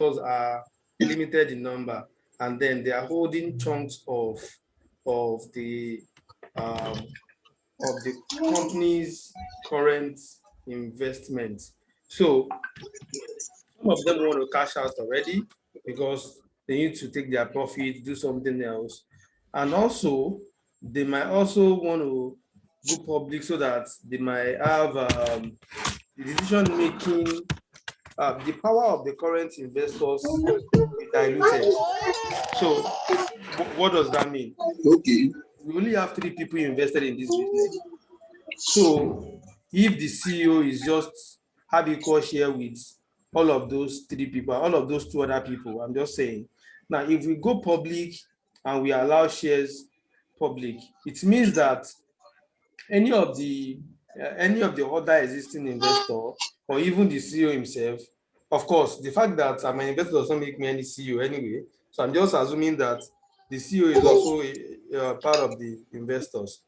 investors are limited in number, and then they are holding chunks of the um, of the company's current investment. So some of them want to cash out already because they need to take their profit, do something else. And also, they might also want to go public so that they might have the decision making, the power of the current investors be diluted. So, what does that mean? Okay. We only have 3 people invested in this business. So, if the CEO is just have equal share with all of those 3 people, all of those 2 other people, I'm just saying. Now, if we go public and we allow shares public, it means that any of the other existing investor or even the CEO himself, of course, the fact that I'm an investor doesn't make me any CEO anyway. So I'm just assuming that the CEO is also a part of the investors.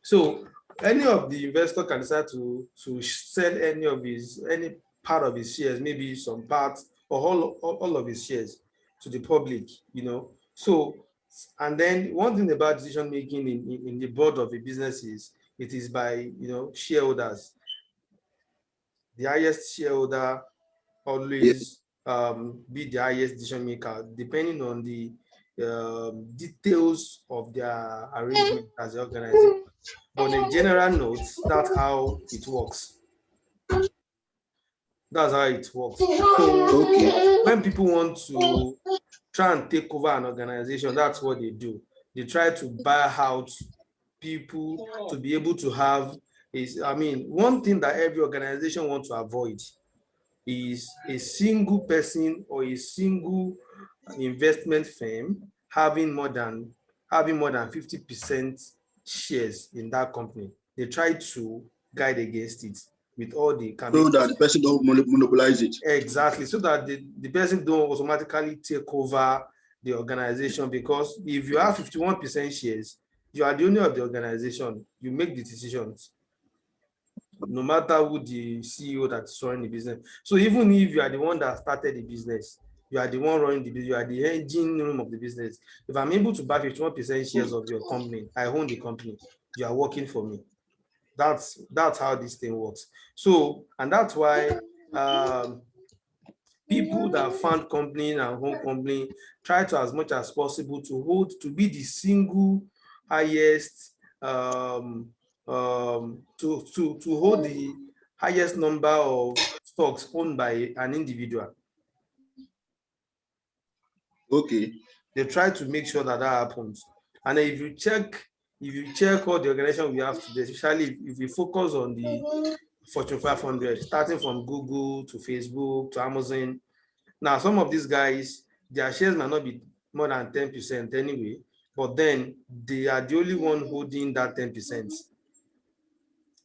So any of the investor can decide to sell any part of his shares, maybe some part or all of his shares to the public. So, and then one thing about decision making in the board of a business is it is by shareholders. The highest shareholder Yeah. always be the highest decision maker, depending on the details of their arrangement as an organization. But in general notes, that's how it works. That's how it works. So Okay. when people want to try and take over an organization, that's what they do. They try to buy out people to be able to have one thing that every organization wants to avoid is a single person or a single investment firm having more than 50% shares in that company. They try to guide against it with all they can So make that the possible. person don't monopolize it. Exactly, so that the person don't automatically take over the organization, because if you have 51% shares, you are the owner of the organization, you make the decisions no matter who the CEO that's running the business. So even if you are the one that started the business, you are the one running the business, you are the engine room of the business. If I'm able to buy 51% shares of your company, I own the company, you are working for me. That's how this thing works. So, and that's why people that found company and home company try to, as much as possible, to be the single highest to hold the highest number of stocks owned by an individual. Okay. They try to make sure that happens. And if you check all the organization we have today, especially if we focus on the Fortune 500, starting from Google to Facebook to Amazon. Now, some of these guys, their shares might not be more than 10% anyway, but then they are the only one holding that 10%.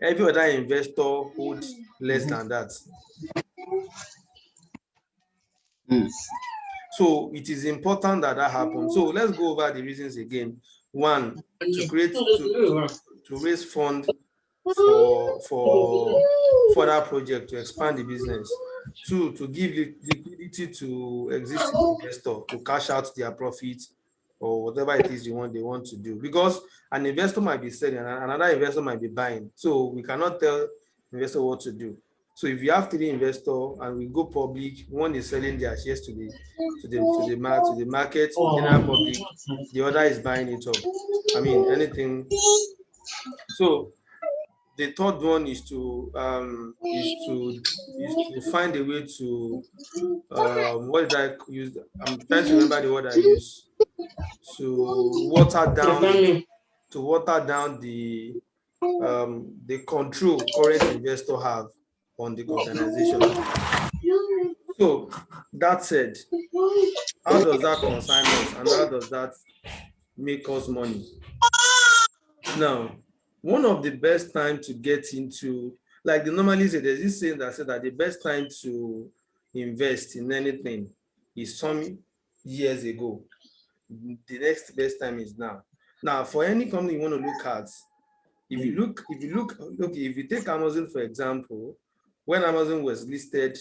Every other investor holds less than that. Mm. So it is important that happens. So let's go over the reasons again. One, to create to raise fund for further project to expand the business. Two, to give liquidity to existing investor to cash out their profits or whatever it is they want to do. Because an investor might be selling and another investor might be buying. So we cannot tell investor what to do. So if you have 3 investors and we go public, one is selling their shares to the market, the general public, the other is buying it up. Anything. So the third one is to find a way to what did I use? I'm trying to remember the word I use, to water down the control current investor have on the organization. So that said, how does that concern us and how does that make us money? Now, one of the best time to get into, like they normally say, there's this saying that said that the best time to invest in anything is some years ago. The next best time is now. Now, for any company you want to look at, if you take Amazon for example, when Amazon was listed,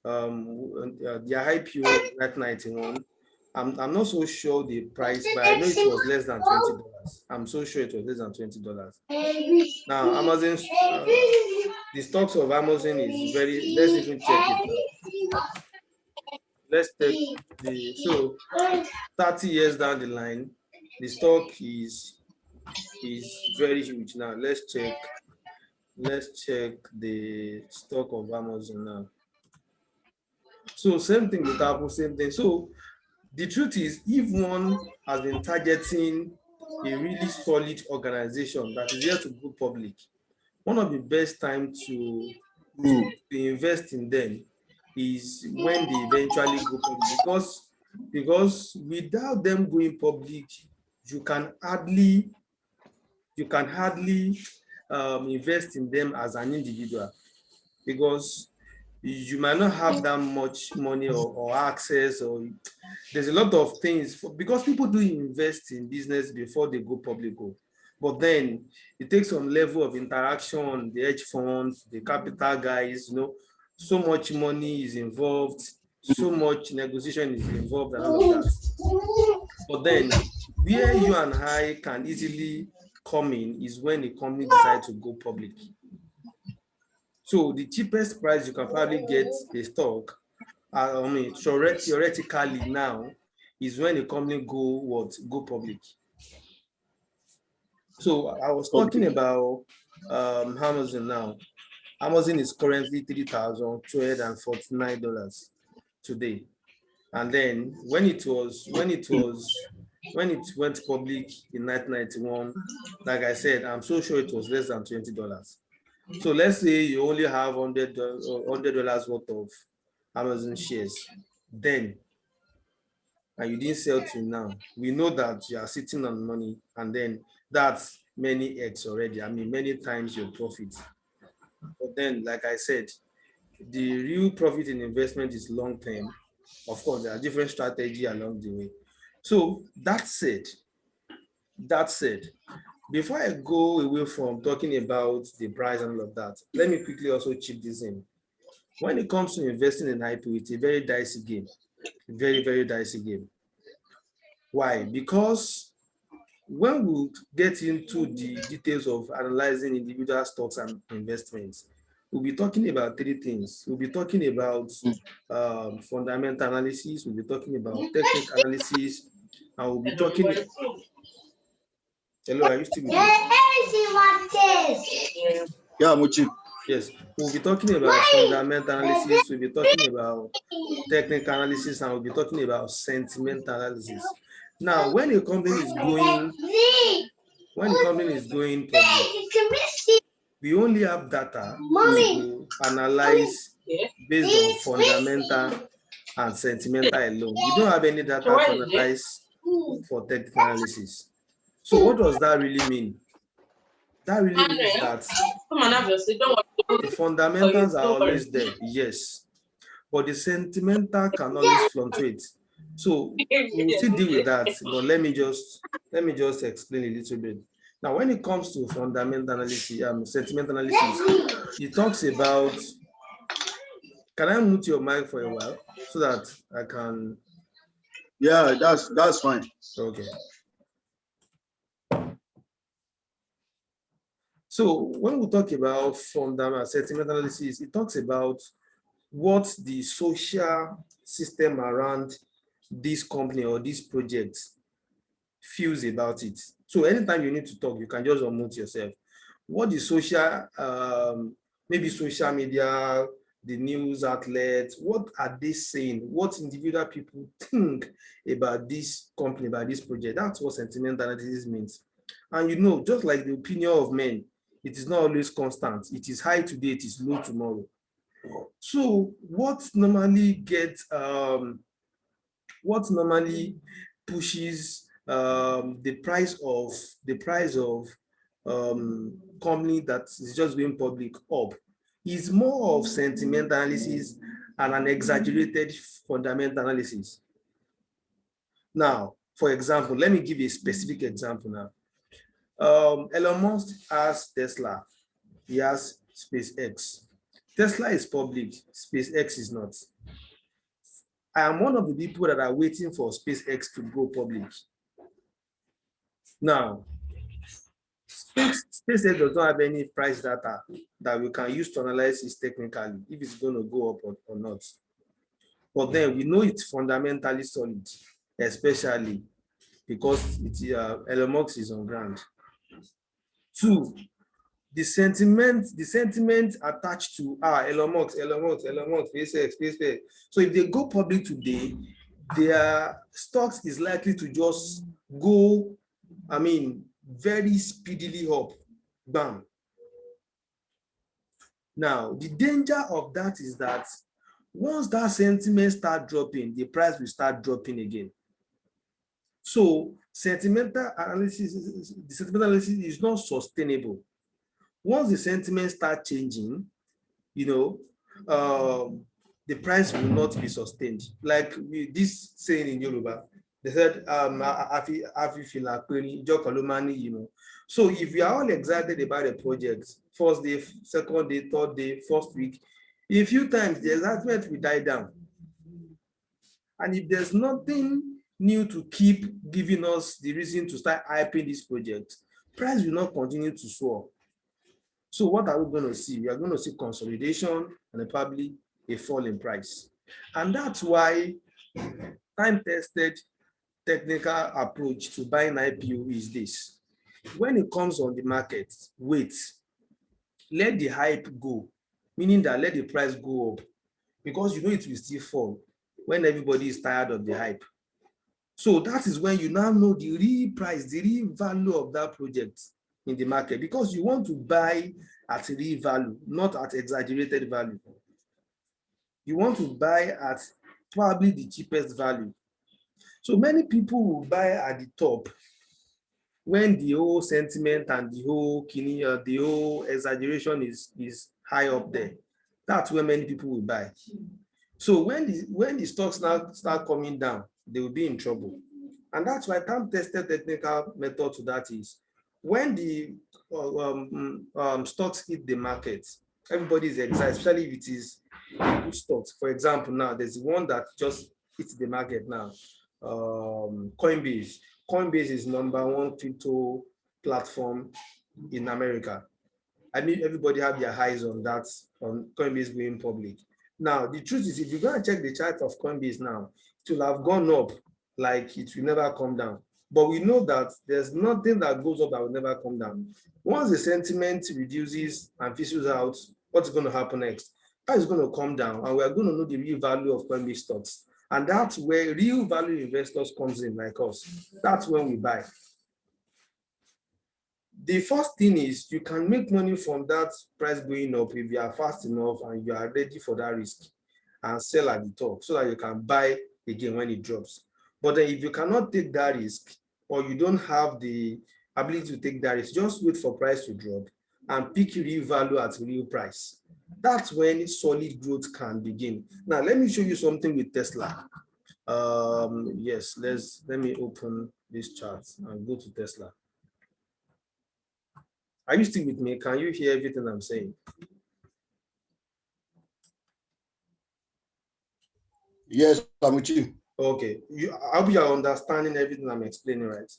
their IPO in 1991. I'm not so sure the price, but I know it was less than $20. I'm so sure it was less than $20. Now, Amazon, the stocks of Amazon is very, let's even check it now. Let's take so 30 years down the line, the stock is very huge. Now, let's check the stock of Amazon now. So same thing with Apple, same thing. So the truth is, if one has been targeting a really solid organization that is here to go public, one of the best time to invest in them is when they eventually go public, because without them going public, you can hardly invest in them as an individual, because you might not have that much money or access, or there's a lot of things because people do invest in business before they go public. But then it takes some level of interaction, the hedge funds, the capital guys, so much money is involved, so much negotiation is involved and all of that. But then where you and I can easily come in is when the company decides to go public. So the cheapest price you can probably get a stock, theoretically now, is when a company go public. So I was talking about Amazon now. Amazon is currently $3,249 today. And then when it went public in 1991, like I said, I'm so sure it was less than $20. So let's say you only have $100 worth of Amazon shares then, and you didn't sell to now. We know that you are sitting on money, and then that's many X already. I mean, many times your profit. But then, like I said, the real profit in investment is long term. Of course, there are different strategies along the way. So that said, before I go away from talking about the price and all of that, let me quickly also chip this in. When it comes to investing in IPO, it's a very dicey game. Very, very dicey game. Why? Because when we get into the details of analyzing individual stocks and investments, we'll be talking about three things. We'll be talking about fundamental analysis, we'll be talking about technical analysis, and we'll be talking. Hello, are you still with me? Yeah, Mochi. Yes, we'll be talking about fundamental analysis, we'll be talking about technical analysis, and we'll be talking about sentimental analysis. Now, when a company is going public, we only have data to analyze based on fundamental and sentimental alone. We don't have any data to analyze for technical analysis. So what does that really mean? That really means that the fundamentals are always there, yes, but the sentimental can always fluctuate. So we'll still deal with that, but let me just explain a little bit. Now, when it comes to fundamental analysis, sentiment analysis, it talks about. Can I mute your mic for a while so that I can? Yeah, that's fine. Okay. So when we talk about fundamental sentiment analysis, it talks about what the social system around this company or this project feels about it. So anytime you need to talk, you can just unmute yourself. What the social, maybe social media, the news outlets, what are they saying? What individual people think about this company, about this project? That's what sentiment analysis means. And just like the opinion of men, it is not always constant. It is high today, it is low tomorrow. So what normally pushes the price of company that is just going public up is more of sentiment analysis and an exaggerated fundamental analysis. Now, for example, let me give you a specific example now. Elon Musk has Tesla, he has SpaceX. Tesla is public, SpaceX is not. I am one of the people that are waiting for SpaceX to go public. Now, SpaceX does not have any price data that we can use to analyze it technically, if it's going to go up or not. But then we know it's fundamentally solid, especially because Elon Musk is on ground. Two, the sentiment attached to Elon Musk, SpaceX. So if they go public today, their stocks is likely to just go, very speedily up. Bam. Now, the danger of that is that once that sentiment start dropping, the price will start dropping again. So the sentimental analysis is not sustainable. Once the sentiment start changing, the price will not be sustained. Like this saying in Yoruba, they said, So if we are all excited about the project, first day, second day, third day, first week, in a few times the excitement will die down. And if there's nothing new to keep giving us the reason to start hyping this project, price will not continue to soar. So what are we going to see? We are going to see consolidation and probably a fall in price. And that's why time-tested technical approach to buying IPO is this. When it comes on the market, wait. Let the hype go, meaning that let the price go up, because it will still fall when everybody is tired of the hype. So that is when you now know the real price, the real value of that project in the market, because you want to buy at real value, not at exaggerated value. You want to buy at probably the cheapest value. So many people will buy at the top when the whole sentiment and the whole exaggeration is high up there. That's where many people will buy. So when the stocks now start coming down, they will be in trouble. And that's why time-tested technical method to that is when the stocks hit the market, everybody is excited, especially if it is good stocks. For example, now there's one that just hits the market now. Coinbase. Coinbase is #1 crypto platform in America. Everybody have their eyes on that, on Coinbase going public. Now, the truth is, if you go and check the chart of Coinbase now, it will have gone up like it will never come down. But we know that there's nothing that goes up that will never come down. Once the sentiment reduces and fizzles out, what's going to happen next? Price is going to come down, and we are going to know the real value of Coinbase stocks. And that's where real value investors comes in, like us. That's when we buy. The first thing is you can make money from that price going up if you are fast enough and you are ready for that risk and sell at the top so that you can buy again when it drops. But then if you cannot take that risk or you don't have the ability to take that risk, just wait for price to drop and pick real value at real price. That's when solid growth can begin. Now, let me show you something with Tesla. Yes, let me open this chart and go to Tesla. Are you still with me? Can you hear everything I'm saying? Yes, I'm with you. Okay. I hope you are understanding everything I'm explaining, right?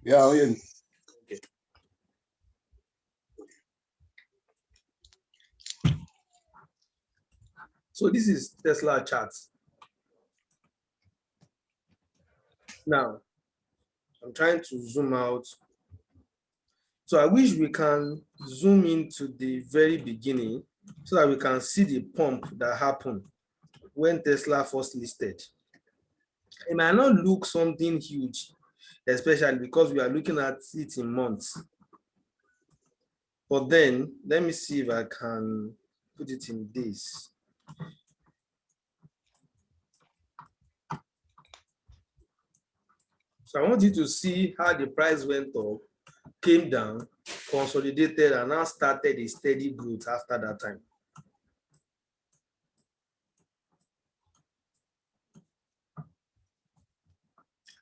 Yeah, I'm in. Okay. So this is Tesla chart. Now, I'm trying to zoom out. So I wish we can zoom into the very beginning so that we can see the pump that happened when Tesla first listed. It might not look something huge, especially because we are looking at it in months. But then, let me see if I can put it in days. So I want you to see how the price went up, came down, consolidated, and now started a steady growth after that time.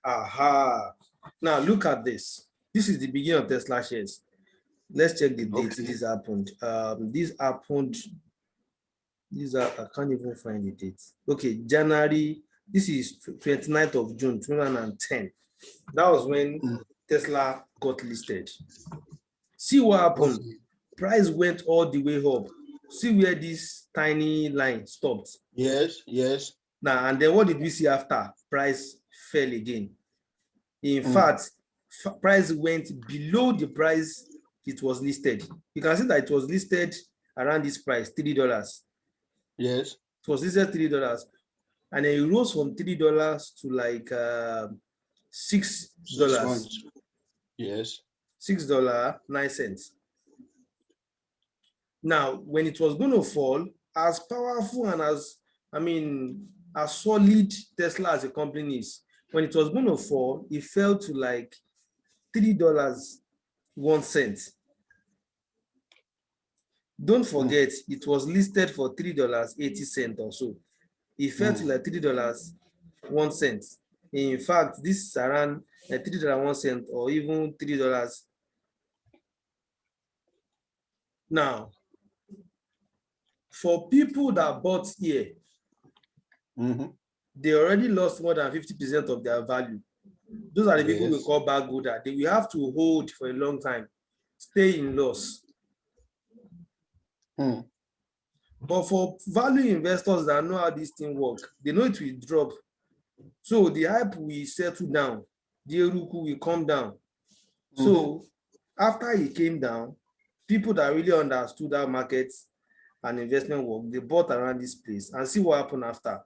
Aha. Now look at this. This is the beginning of Tesla shares. Let's check the date Okay. this happened. I can't even find the date. Okay, January, this is 29th of June 2010. That was when Tesla got listed. See what happened. Okay. Price went all the way up. See where this tiny line stopped. Yes. Yes. Now, and then what did we see after? Price fell again. In fact, price went below the price it was listed. You can see that it was listed around this price, $3. Yes. It was listed $3. And then it rose from $3 to like6 $6. months. Yes. $6.09. Now, when it was going to fall, as powerful and as solid Tesla as a company is, when it was going to fall, it fell to like $3.01. Don't forget, it was listed for $3.80 or so. It fell to like $3.01. In fact, this is around $3.01 or even $3. Now, for people that bought here, they already lost more than 50% of their value. Those are the people we call backwooder. They will have to hold for a long time, stay in loss. But for value investors that know how this thing works, they know it will drop. So the hype will settle down. The Eruku will come down. So after it came down, people that really understood that market and investment work, they bought around this place and see what happened after.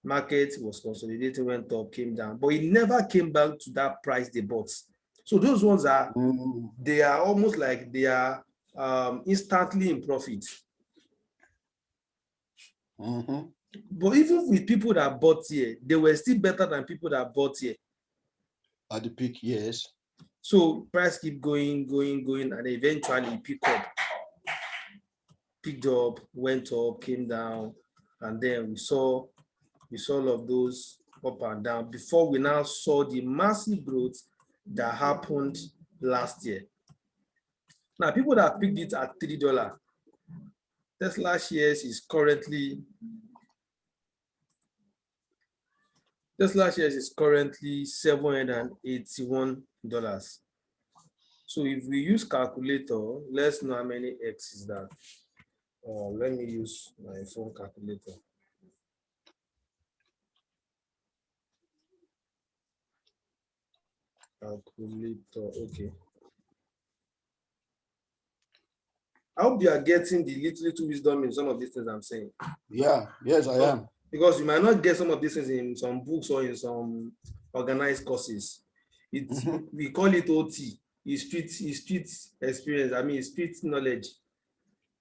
Market was consolidating, went up, came down, but it never came back to that price they bought. So those ones are, they are almost like they are instantly in profit. But even with people that bought here, they were still better than people that bought here. At the peak, yes. So price keep going, and eventually picked up, went up, came down, and then we saw all of those up and down before we now saw the massive growth that happened last year. Now, people that picked it at $3, Tesla shares is currently $781. So if we use calculator, let's know how many X is that. Let me use my phone calculator. Calculator, okay. I hope you are getting the little wisdom in some of these things I'm saying. Yeah, yes, I am. Because you might not get some of these things in some books or in some organized courses. We call it OT, street experience. It's street knowledge.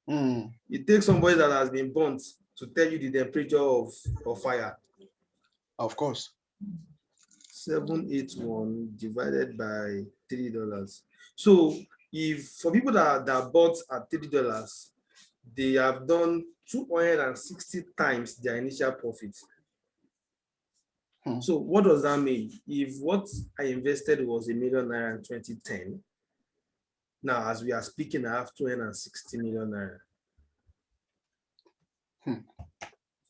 It takes somebody that has been burnt to tell you the temperature of fire. Of course. 781 divided by $3. So if for people that bought at $3, they have done 260 times their initial profit. So what does that mean? If what I invested was ₦1 million in 2010, now as we are speaking, I have 260 million naira. So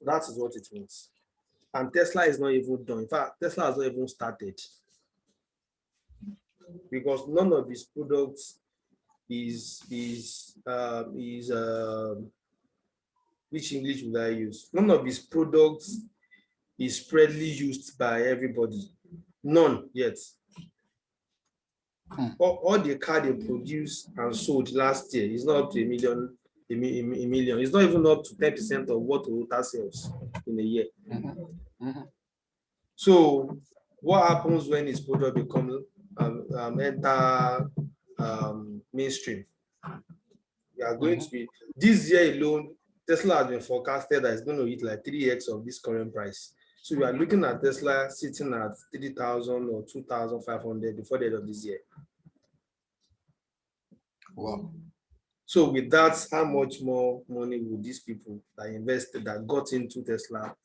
that is what it means. And Tesla is not even done. In fact, Tesla has not even started because none of its products is which English would I use? None of its products is spreadly used by everybody. None yet. All the car they produced and sold last year is not up to a million. It's not even up to 10% of what Toyota sells in a year. So what happens when its product becomes enter mainstream? We are going to be, this year alone, Tesla has been forecasted that it's going to hit like 3x of this current price. So we are looking at Tesla sitting at 3,000 or 2,500 before the end of this year. Wow. So with that, how much more money would these people that invested, that got into Tesla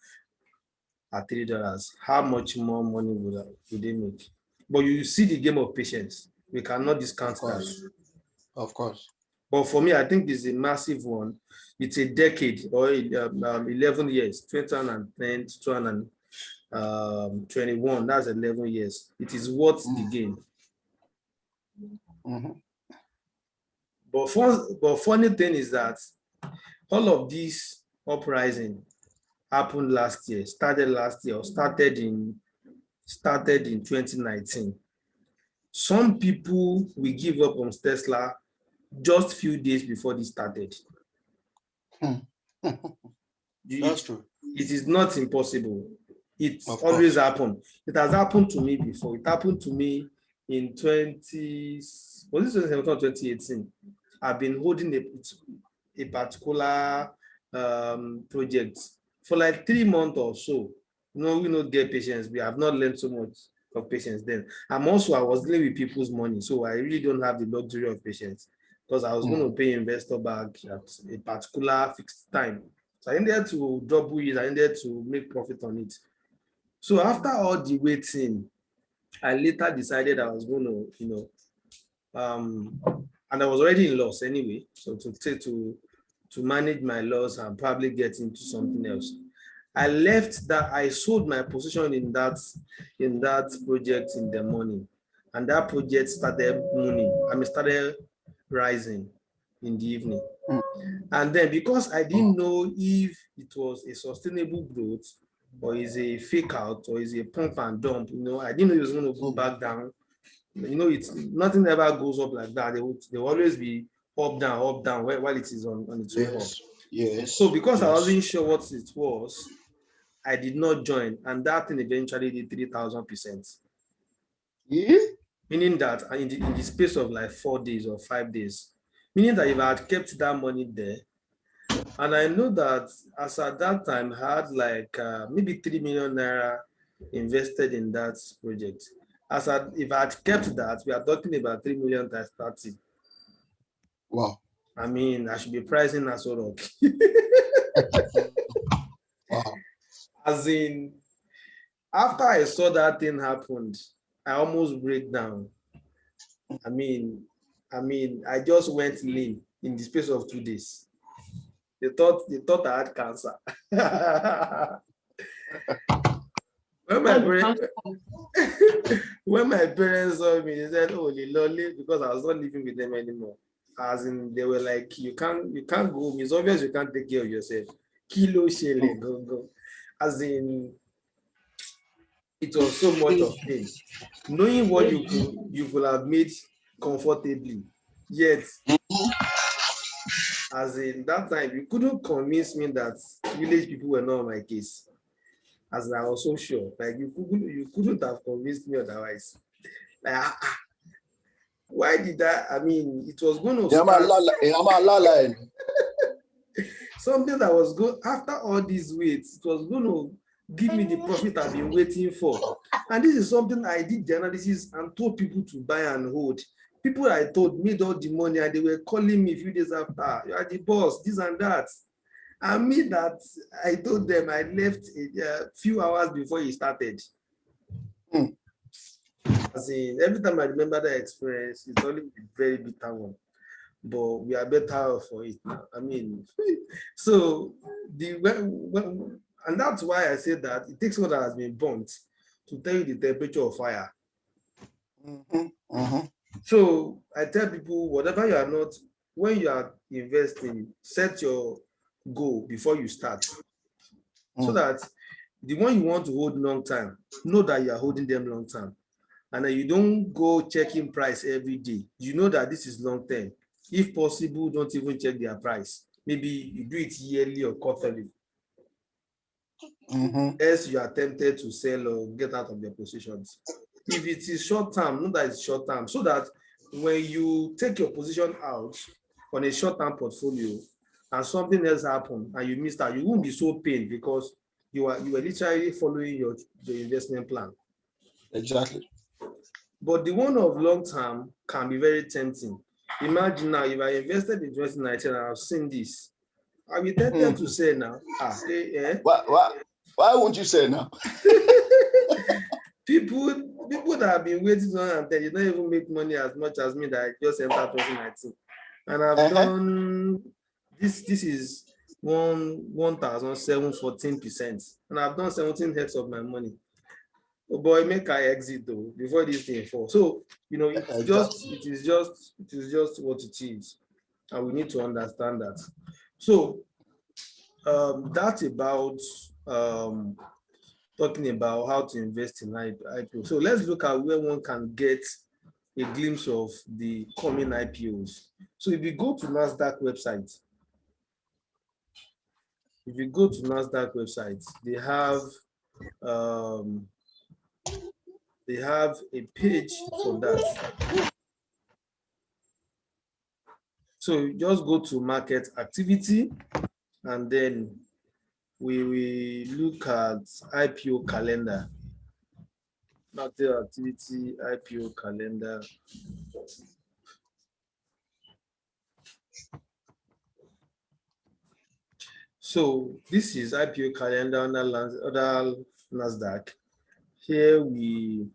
at $3, how much more money would they make? But you see the game of patience. We cannot discount that. Of course. But for me, I think it's a massive one. It's a decade or 11 years, 2010 to 2021. That's 11 years. It is worth the gain. But funny thing is that all of this uprising happened last year, started last year, or started in 2019. Some people will give up on Tesla just few days before this started. That's true. It is not impossible. It's Of always course. happened. It has happened to me before. It happened to me in 2018. I've been holding a particular project for like 3 months or so. We don't get patience. We have not learned so much of patience then. I was dealing with people's money, so I really don't have the luxury of patience because I was going to pay investor back at a particular fixed time. So I needed to double it. I needed to make profit on it. So after all the waiting, I later decided I was going to, and I was already in loss anyway. So to manage my loss and probably get into something else, I left that. I sold my position in that project in the morning, and that project started started rising in the evening. And then because I didn't know if it was a sustainable growth or is a fake out or is a pump and dump, I didn't know it was going to go back down. It's nothing ever goes up like that. They will always be up down while it is on its way up. Yes. So because I wasn't sure what it was, I did not join, and that thing eventually did 3,000%. Yeah. Meaning that in the space of like 4 days or 5 days, meaning that if I had kept that money there, and I know that as at that time I had like maybe 3 million naira invested in that project. If I had kept that, we are talking about 3 million times 30. Wow. I mean, I should be pricing as well. Wow. As in, after I saw that thing happened, I almost break down. I mean, I just went lean in the space of 2 days. They thought I had cancer. When my parents saw me, they said, "Oh, Lolly," because I was not living with them anymore. As in, they were like, "You can't go home. It's obvious you can't take care of yourself." Kilo shele go. As in, it was so much of pain, knowing what you could have made comfortably, yet as in that time you couldn't convince me that village people were not on my case. As I was so sure, like you couldn't have convinced me otherwise. Like, why did I mean, it was going to start something that was good after all these waits. It was going to give me the profit I've been waiting for. And this is something I did the analysis and told people to buy and hold. People I told made all the money and they were calling me a few days after, "You are the boss, this and that." I mean that I told them I left a few hours before he started. As in, every time I remember that experience, it's only a very bitter one. But we are better for it now. I mean, so and that's why I say that it takes one that has been burnt to tell you the temperature of fire. So I tell people, whatever you are not, when you are investing, set your goal before you start. So that the one you want to hold long time, know that you are holding them long term. And then you don't go checking price every day. You know that this is long term. If possible, don't even check their price. Maybe you do it yearly or quarterly. Else you are tempted to sell or get out of their positions. If it is short term, know that it's short term, so that when you take your position out on a short term portfolio and something else happen and you missed out, you won't be so pained because you were literally following your investment plan. Exactly. But the one of long term can be very tempting. Imagine now, if I invested in 2019 and I've seen this, I'll be tempted to say now, Why won't you say now? people that have been waiting on and they don't even make money as much as me that I just entered 2019. And I've done this. This is 1,714%, and I've done 17x of my money. Oh boy, make I exit though before this thing fall. So Exactly. it is just what it is, and we need to understand that. So that's about talking about how to invest in IPO. So let's look at where one can get a glimpse of the coming IPOs. So if you go to NASDAQ website, um, they have a page for that. So you just go to market activity, and then we will look at IPO calendar. Market activity, IPO calendar. So this is IPO calendar under NASDAQ. Here we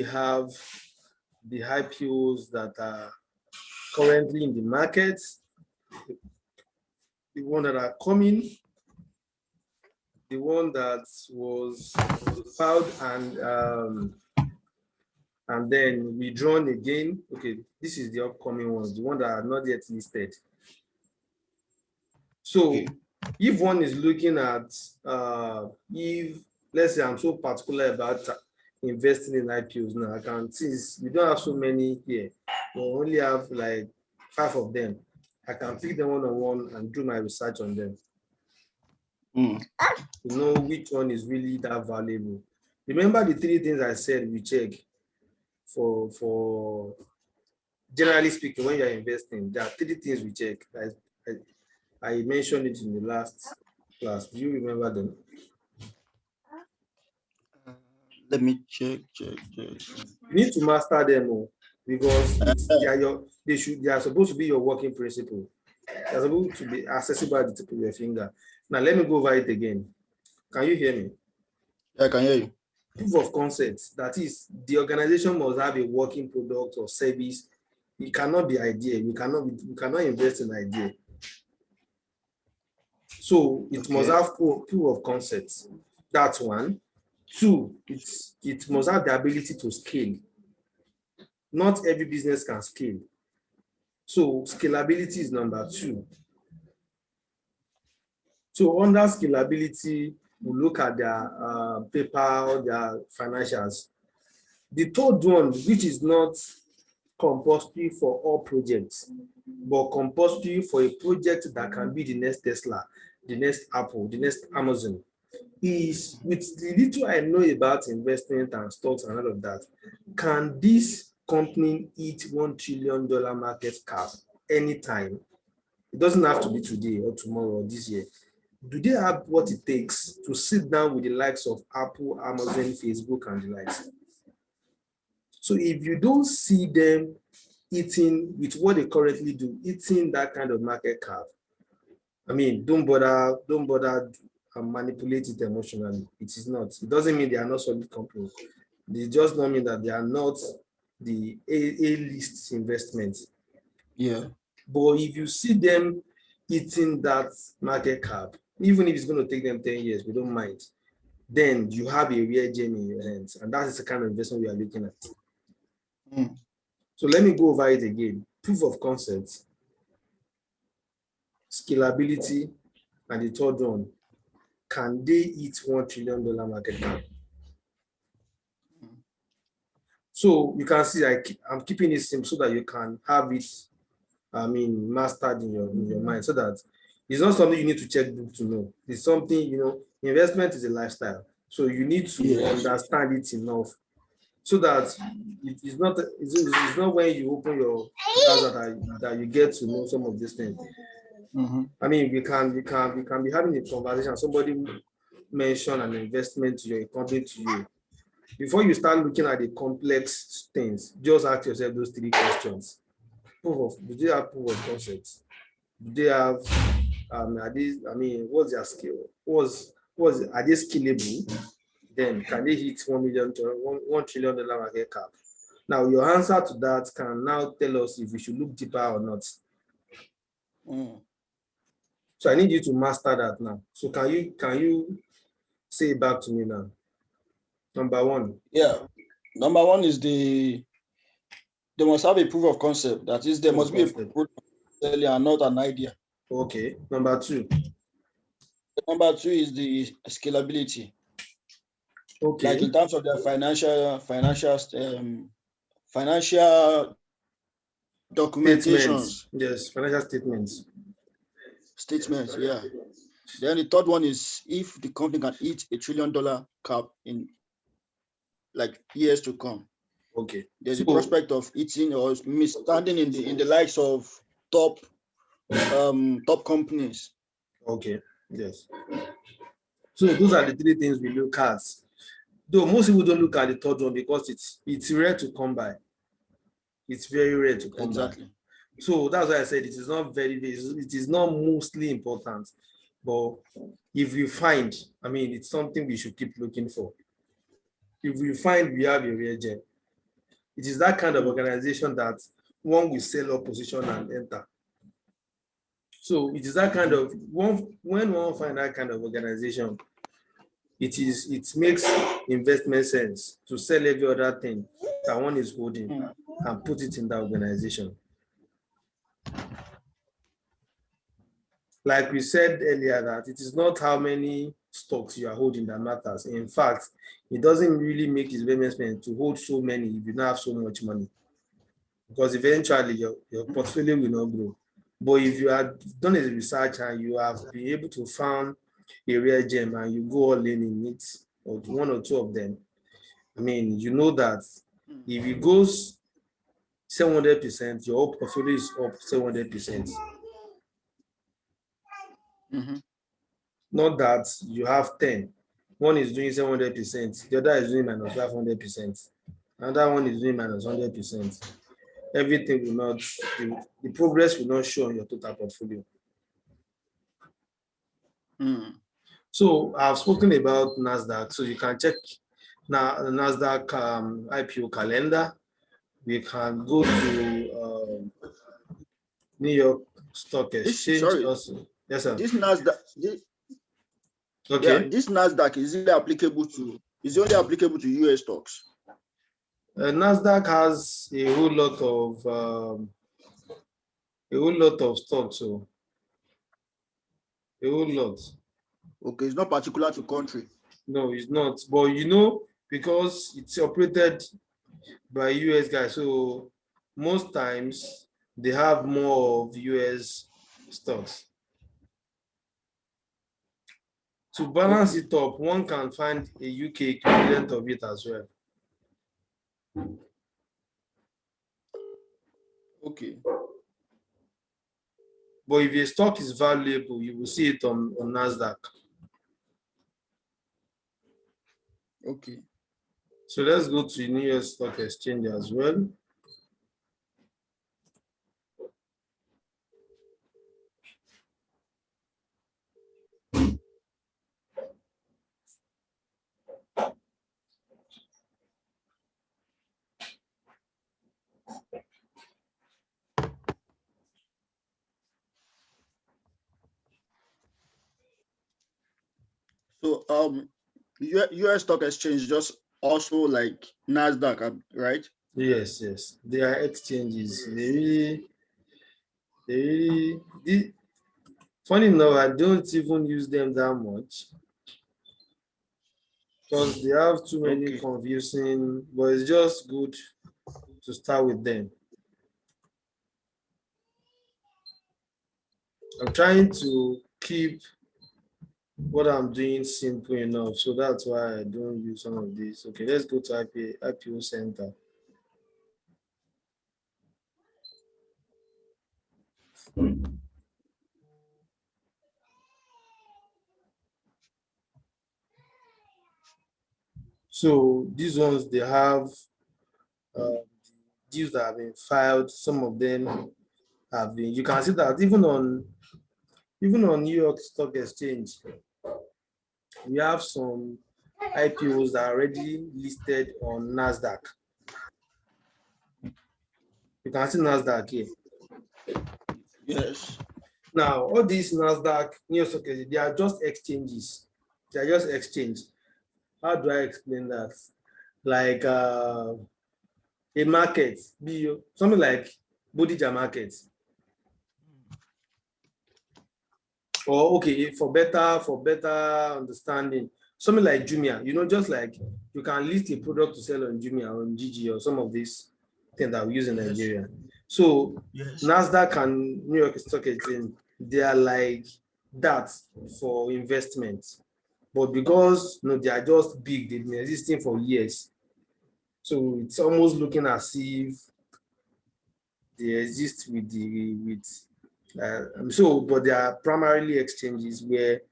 have the IPOs that are currently in the market, the one that are coming, the one that was filed and then withdrawn again. Okay, this is the upcoming ones, the one that are not yet listed. So if one is looking at if let's say I'm so particular about investing in IPOs now, I can since we don't have so many here, we only have like 5 of them. I can pick them one on one and do my research on them to know which one is really that valuable. Remember the 3 things I said we check for generally speaking when you're investing. There are 3 things we check. I mentioned it in the last class. Do you remember them? Let me check. You need to master them because they are supposed to be your working principle. They are supposed to be accessible at the tip of your finger. Now let me go over it again. Can you hear me? Yeah, I can hear you. Proof of concept. That is, the organization must have a working product or service. It cannot be idea. We cannot invest in idea. So it must have proof of concept. That's one. 2, it must have the ability to scale. Not every business can scale. So scalability is number 2. So under scalability, we look at their paper or their financials. The third one, which is not compulsory for all projects, but compulsory for a project that can be the next Tesla, the next Apple, the next Amazon, is with the little I know about investment and stocks and all of that, can this company hit $1 trillion market cap anytime? It doesn't have to be today or tomorrow or this year. Do they have what it takes to sit down with the likes of Apple, Amazon, Facebook, and the likes? So if you don't see them eating with what they currently do, eating that kind of market cap, I mean, don't bother manipulate it emotionally. It is not. It doesn't mean they are not solid companies. It just not mean that they are not the A-list investments. Yeah. But if you see them eating that market cap, even if it's going to take them 10 years, we don't mind. Then you have a real gem in your hands. And that is the kind of investment we are looking at. So let me go over it again. Proof of concept, scalability, and the third one, can they eat $1 trillion market cap? So you can see I'm keeping it simple so that you can have it, mastered in your mind, so that it's not something you need to check book to know. It's something, investment is a lifestyle. So you need to understand it enough so that it's not when you open your browser that you get to know some of these things. I mean, we can be having a conversation. Somebody mention an investment to your company to you. Before you start looking at the complex things, just ask yourself those 3 questions. Do they have proof of concept? Do they have what's their skill? Are they scalable? Then can they hit $1 trillion market cap? Now, your answer to that can now tell us if we should look deeper or not. So I need you to master that now. So can you say it back to me now? Number one. Yeah. Number one is they must have a proof of concept. That is, there Proof must of be a concept. product and not an idea. Okay. Number two. Number two is the scalability, like Okay. in terms of their financial Statements. documentations, Yes, financial statements. statements. Yeah. Then the third one is if the company can hit $1 trillion cap in like years to come. Okay. There's a So prospect of hitting or standing in the likes of top top companies. okay. Yes. So those are the three things we look at. Though most people don't look at the third one because it's rare to come by. It's very rare to come by. Exactly. So that's why I said it is not it is not mostly important. But if we find, I mean, it's something we should keep looking for. If we find we have a real gem, it is that kind of organization that one will sell up position and enter. So it is that kind of one when one find that kind of organization, it makes investment sense to sell every other thing that one is holding and put it in that organization. Like we said earlier, that it is not how many stocks you are holding that matters. In fact, it doesn't really make investment to hold so many if you don't have so much money, because eventually your portfolio will not grow. But if you have done a research and you have been able to find a rare gem and you go all in it, or one or two of them, I mean, you know that if it goes 700%, your whole portfolio is up 700%. Not that you have 10. One is doing 700%, the other is doing minus 500%. Another one is doing minus 100%. Everything will not, the progress will not show on your total portfolio. So I've spoken about NASDAQ, so you can check now NASDAQ IPO calendar. We can go to New York Stock Exchange Sorry, also. Yes, sir. this NASDAQ, Okay. this NASDAQ is it applicable to? Is it only applicable to US stocks? NASDAQ has a whole lot of stocks, so a whole lot. Okay, it's not particular to country. No, it's not. But because it's operated by US guys, so most times they have more of US stocks. To balance it up, one can find a UK equivalent of it as well. Okay. But if a stock is valuable, you will see it on NASDAQ. Okay. So let's go to New York Stock Exchange as well. So US stock exchange just also like NASDAQ, right? Yes, yes. They are exchanges. Funny enough, I don't even use them that much because they have too many Okay. confusing, but it's just good to start with them. I'm trying to keep what I'm doing simple enough, so that's why I don't use some of these. Okay, let's go to IPO Center. So these ones, they have deals that have been filed. Some of them have been. You can see that even on New York Stock Exchange, we have some IPOs that are already listed on NASDAQ. You can see NASDAQ here. Yes. Now, all these NASDAQ, New York Stock Exchange, they are just exchanges. They are just exchange. How do I explain that? Like a market, something like Bodija market. Or okay, for better understanding, something like Jumia, just like you can list a product to sell on Jumia, on GG, or some of these things that we use in Nigeria. So Yes. NASDAQ and New York Stock Exchange, they are like that for investment. But because they are just big, they've been existing for years. So it's almost looking as if they exist but they are primarily exchanges where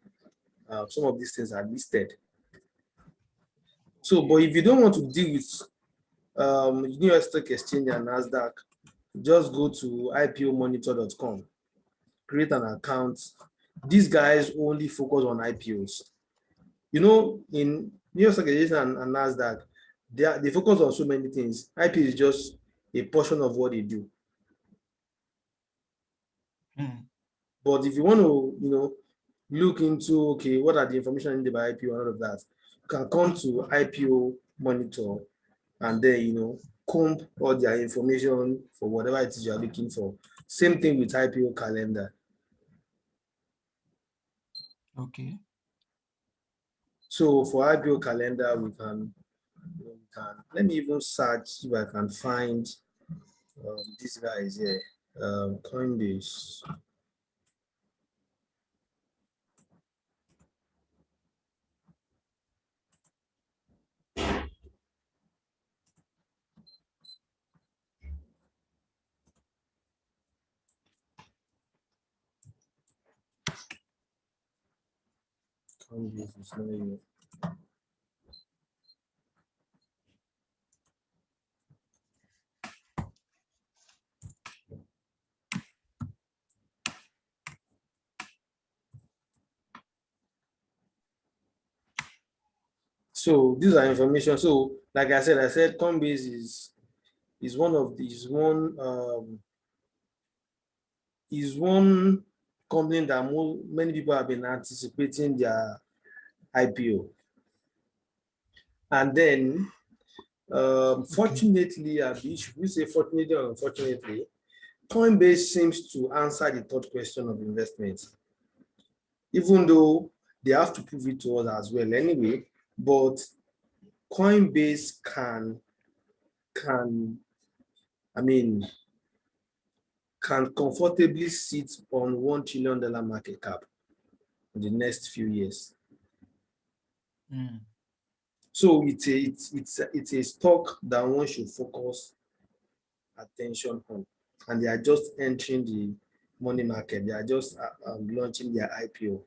some of these things are listed. So, but if you don't want to deal with New York Stock Exchange and NASDAQ, just go to IPOmonitor.com, create an account. These guys only focus on IPOs. In New York Stock Exchange and NASDAQ, they focus on so many things. IPO is just a portion of what they do. But if you want to, look into, okay, what are the information needed by IPO and all of that, you can come to IPO Monitor and then, comb all their information for whatever it is you are looking for. Same thing with IPO calendar. Okay. So for IPO calendar, we can let me even search if I can find these guys here. Coinbase. Coinbase is not here. So these are information. So like I said Coinbase is one company that many people have been anticipating their IPO. And then fortunately, we say fortunately or unfortunately, Coinbase seems to answer the third question of investment, even though they have to prove it to us as well anyway. But Coinbase can comfortably sit on $1 trillion market cap in the next few years. So it's a stock that one should focus attention on, and they are just entering the money market. They are just launching their IPO.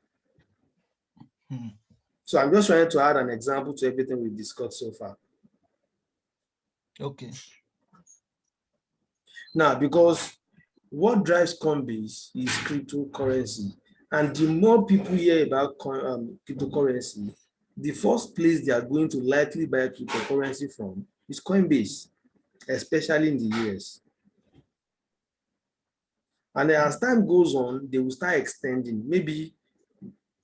So I'm just trying to add an example to everything we've discussed so far. Okay. Now, because what drives Coinbase is cryptocurrency, and the more people hear about cryptocurrency, the first place they are going to likely buy cryptocurrency from is Coinbase, especially in the US. And as time goes on, they will start extending. Maybe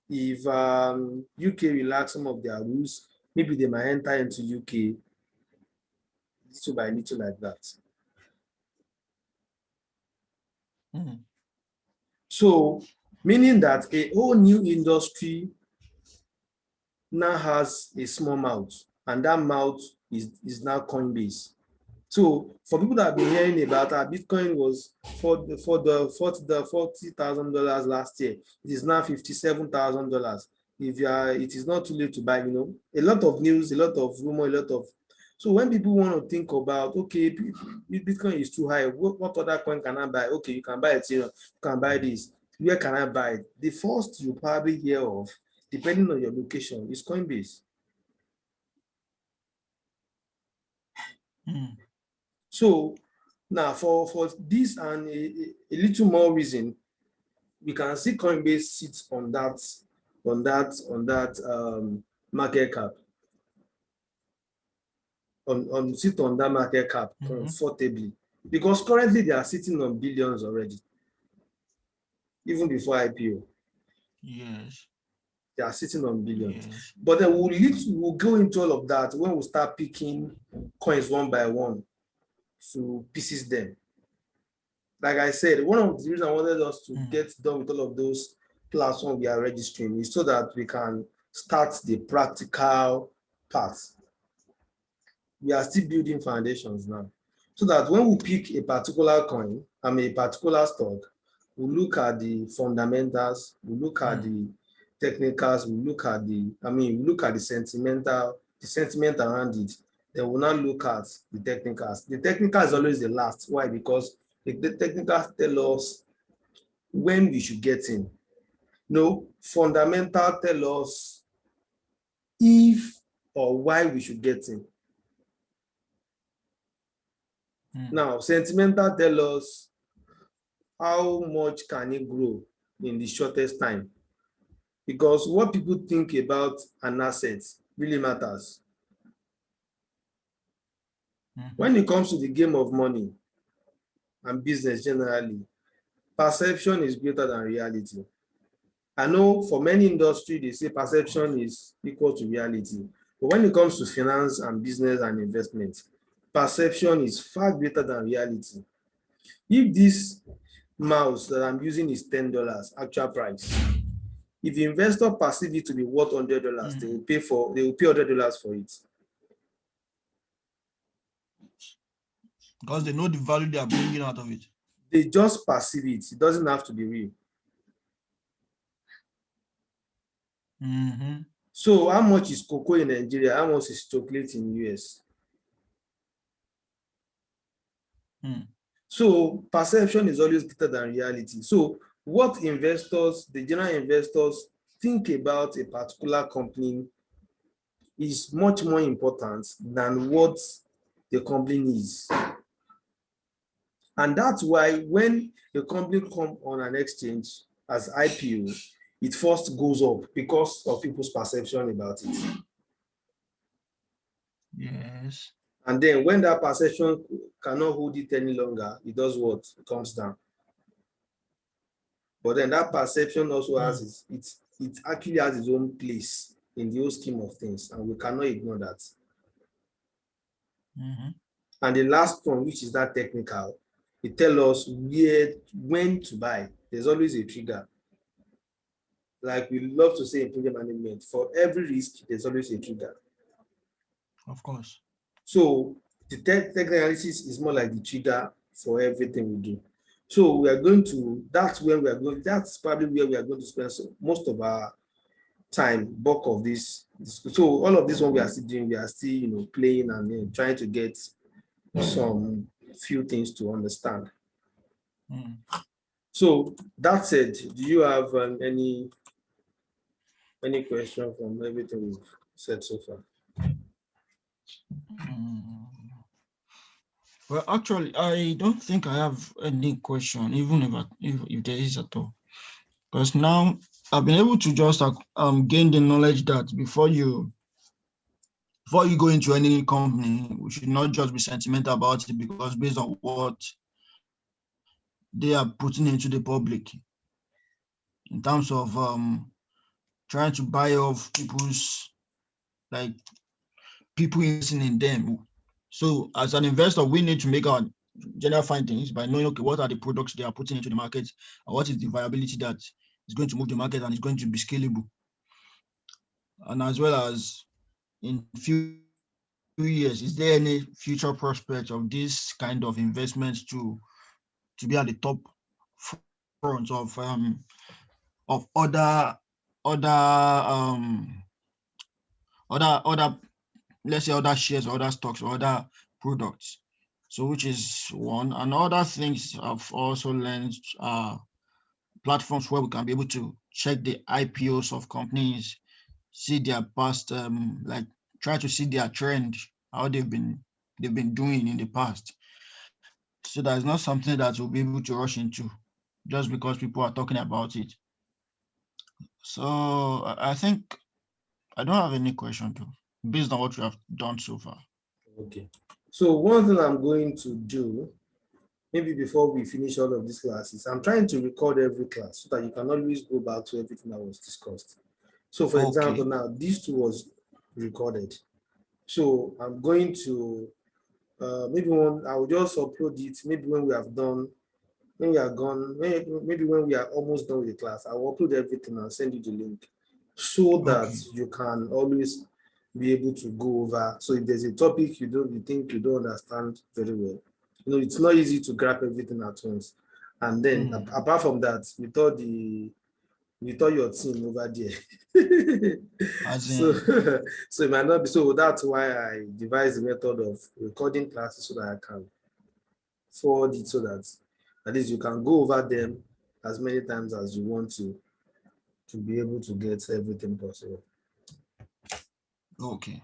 if UK relax some of their rules, maybe they might enter into UK little by little like that. So, meaning that a whole new industry now has a small mouth, and that mouth is now Coinbase. So for people that have been hearing about Bitcoin was for the $40,000 last year, it is now $57,000. It is not too late to buy. A lot of news, a lot of rumor, a lot of. So when people want to think about, okay, Bitcoin is too high, what other coin can I buy? Okay, you can buy Ethereum, you can buy this. Where can I buy it? The first you probably hear of, depending on your location, is Coinbase. So now for this and a little more reason, we can see Coinbase sits on that market cap. Sit on that market cap comfortably. because currently they are sitting on billions already, even before IPO. Yes. They are sitting on billions. Yes. But then we'll go into all of that when we start picking coins one by one to pieces them. Like I said, one of the reasons I wanted us to get done with all of those platforms we are registering is so that we can start the practical part. We are still building foundations now. So that when we pick a particular coin, a particular stock, we look at the fundamentals, we look at the technicals, we look at the sentiment around it. Then we'll not look at the technicals. The technical is always the last. Why? Because the technicals tell us when we should get in. No, fundamental tell us if or why we should get in. Now, sentimental tell us how much can it grow in the shortest time. Because what people think about an asset really matters. When it comes to the game of money and business generally, perception is greater than reality. I know for many industries, they say perception is equal to reality. But when it comes to finance and business and investment, perception is far greater than reality. If this mouse that I'm using is $10 actual price, if the investor perceive it to be worth $100, they will pay $100 for it. Because they know the value they are bringing out of it. They just perceive it. It doesn't have to be real. So how much is cocoa in Nigeria? How much is chocolate in the US? So perception is always greater than reality. So what investors, the general investors, think about a particular company is much more important than what the company is. And that's why when a company comes on an exchange as IPO, it first goes up because of people's perception about it. Yes. And then when that perception cannot hold it any longer, it does what? It comes down. But then that perception also has it actually has its own place in the whole scheme of things, and we cannot ignore that. And the last one, which is that technical, it tells us when to buy. There's always a trigger. Like we love to say in project management, for every risk, there's always a trigger. Of course. So the technical analysis is more like the trigger for everything we do. So that's probably where we are going to spend most of our time, bulk of this. So all of this one we are still doing, we are still, playing and trying to get some few things to understand. So that said, do you have any question from everything we've said so far? Well, actually, I don't think I have any question, even if there is at all. Because now I've been able to just gain the knowledge that before you go into any company, we should not just be sentimental about it, because based on what they are putting into the public in terms of trying to buy off people investing in them. So as an investor, we need to make our general findings by knowing, okay, what are the products they are putting into the market, and what is the viability that is going to move the market and is going to be scalable. And as well as in few years, is there any future prospect of this kind of investments to be at the top front of other let's say other shares or other stocks or other products? So which is one. And other things I've also learned platforms where we can be able to check the IPOs of companies, see their past, try to see their trend, how they've been doing in the past. So that's not something that we'll be able to rush into just because people are talking about it. So I think I don't have any question too, based on what we have done so far. Okay. So one thing I'm going to do maybe before we finish all of these classes, I'm trying to record every class so that you can always go back to everything that was discussed. So for example, Okay. now this two was recorded. So I'm going to, maybe when I will just upload it, maybe when we have done, when we are gone, maybe when we are almost done with the class, I will upload everything and send you the link so that Okay. you can always be able to go over. So if there's a topic you think you don't understand very well, it's not easy to grab everything at once. And then apart from that, with all your team over there. As So, in, so it might not be. So that's why I devised the method of recording classes so that I can forward it so that at least you can go over them as many times as you want to be able to get everything possible. okay,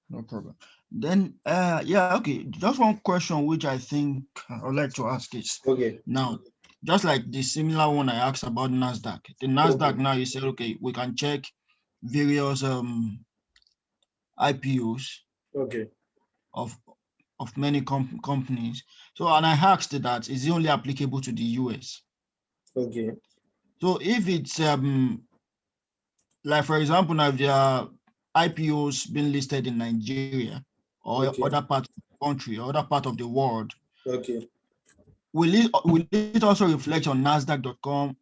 no problem. Then, yeah, okay. Just one question which I think I would like to ask is Okay. now, just like the similar one I asked about NASDAQ. The NASDAQ now you said, okay, we can check various IPOs Okay. of many companies. So, and I asked that, is it only applicable to the US? Okay. So if it's like for example, now if there are IPOs being listed in Nigeria or Okay. other part of the country or other part of the world, Okay. will it also reflect on NASDAQ.com?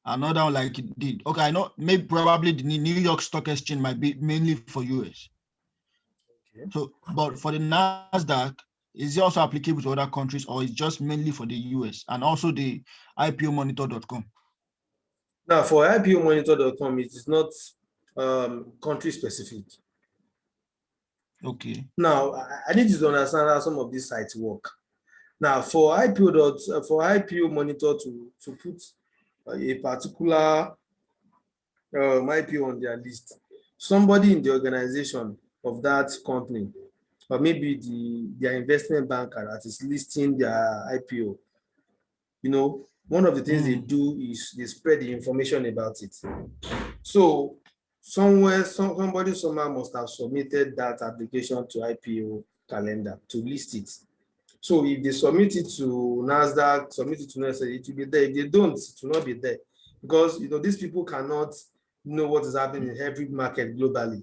Another one like the okay, I know maybe probably the New York Stock Exchange might be mainly for US. Okay. So, but for the NASDAQ, is it also applicable to other countries or is just mainly for the US and also the IPOmonitor.com? Now for IPOmonitor.com, it is not country specific. Okay. Now I need you to understand how some of these sites work. Now for IPO Monitor to put a particular IPO on their list, somebody in the organization of that company, or maybe their investment banker that is listing their IPO, one of the things they do is they spread the information about it. So somebody somehow must have submitted that application to IPO calendar to list it. So if they submit it to NASDAQ, it will be there. If they don't, it will not be there. Because these people cannot know what is happening in every market globally.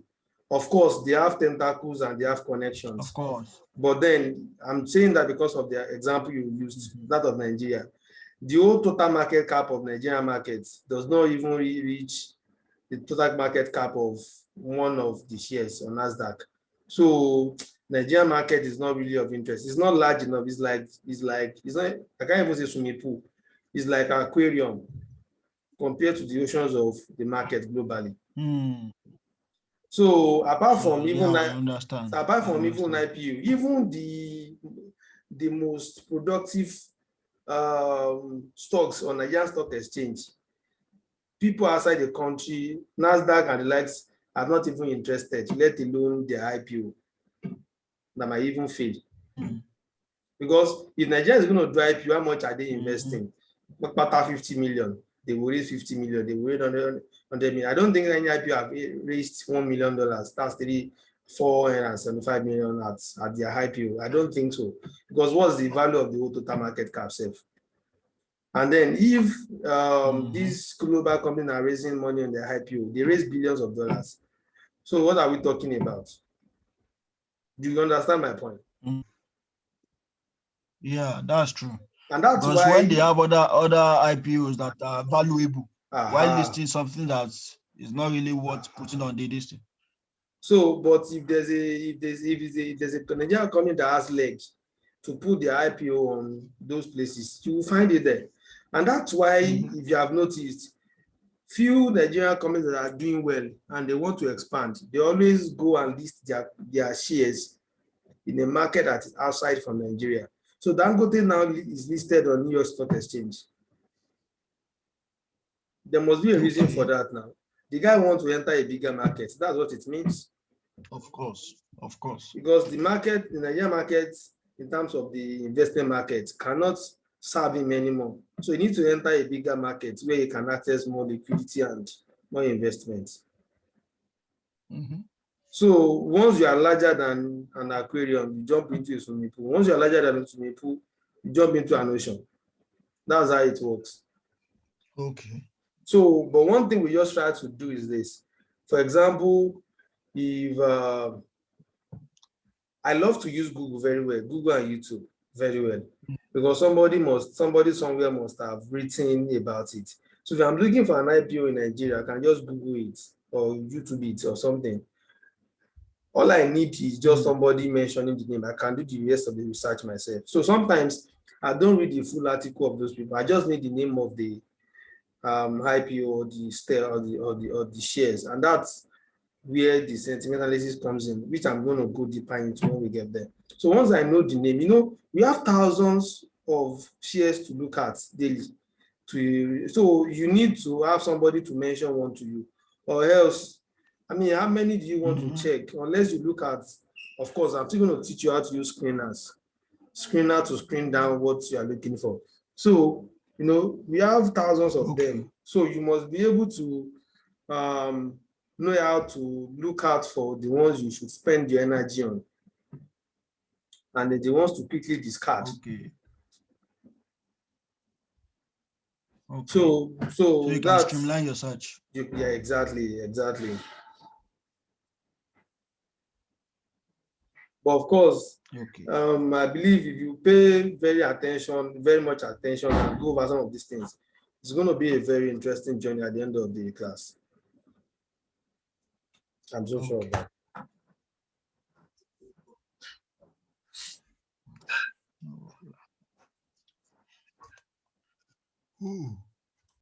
Of course, they have tentacles and they have connections. Of course. But then I'm saying that because of the example you used, that of Nigeria. The whole total market cap of Nigerian markets does not even reach the total market cap of one of the shares on NASDAQ. So Nigerian market is not really of interest. It's not large enough. It's not, I can't even say swimming pool. It's like an aquarium compared to the oceans of the market globally. So apart from even I understand. IPO, even the most productive stocks on Nigerian Stock Exchange, people outside the country, NASDAQ and the likes, are not even interested, let alone their IPO that might even fail. Because if Nigeria is going to do IPO, how much are they investing? About 50 million. They will raise 50 million. They will raise 100 million. I don't think any IPO have raised $1 million. That's 475 million at their IPO. I don't think so. Because what's the value of the whole total market cap self? And then if these global companies are raising money on their IPO, they raise billions of dollars. So what are we talking about? Do you understand my point? Yeah, that's true. And that's because why when they have other IPOs that are valuable, while aha. listing something that is not really worth putting on the listing. So, but if there's a Nigerian company that has legs to put their IPO on those places, you will find it there. And that's why, if you have noticed, few Nigerian companies that are doing well and they want to expand, they always go and list their shares in a market that is outside from Nigeria. So Dangote now is listed on New York Stock Exchange. There must be a reason for that now. The guy wants to enter a bigger market. That's what it means. Of course. Because the Nigerian market, in terms of the investment market, cannot serve him anymore. So he needs to enter a bigger market where he can access more liquidity and more investments. So once you are larger than an aquarium, you jump into a swimming pool. Once you are larger than a swimming pool, You jump into an ocean. That's how it works. Okay. So, but one thing we just try to do is this. For example, if I love to use Google very well, Google and YouTube very well, because somebody somewhere must have written about it. So if I'm looking for an IPO in Nigeria, I can just Google it or YouTube it or something. All I need is just somebody mentioning the name. I can do the rest of the research myself. So sometimes I don't read the full article of those people. I just need the name of the IPO or the or the shares, and that's where the sentiment analysis comes in, which I'm going to go deeper into when we get there. So once I know the name, we have thousands of shares to look at daily. So you need to have somebody to mention one to you, or else, I mean, how many do you want to check? Unless you look at, of course, I'm still going to teach you how to use screener to screen down what you are looking for. So, we have thousands of them. So you must be able to know how to look out for the ones you should spend your energy on, and then the ones to quickly discard. Okay. Okay. So you can that's streamline your search. yeah, exactly. But of course, Okay. I believe if you pay very much attention, and go over some of these things, it's going to be a very interesting journey at the end of the class. I'm so sure of that. Ooh.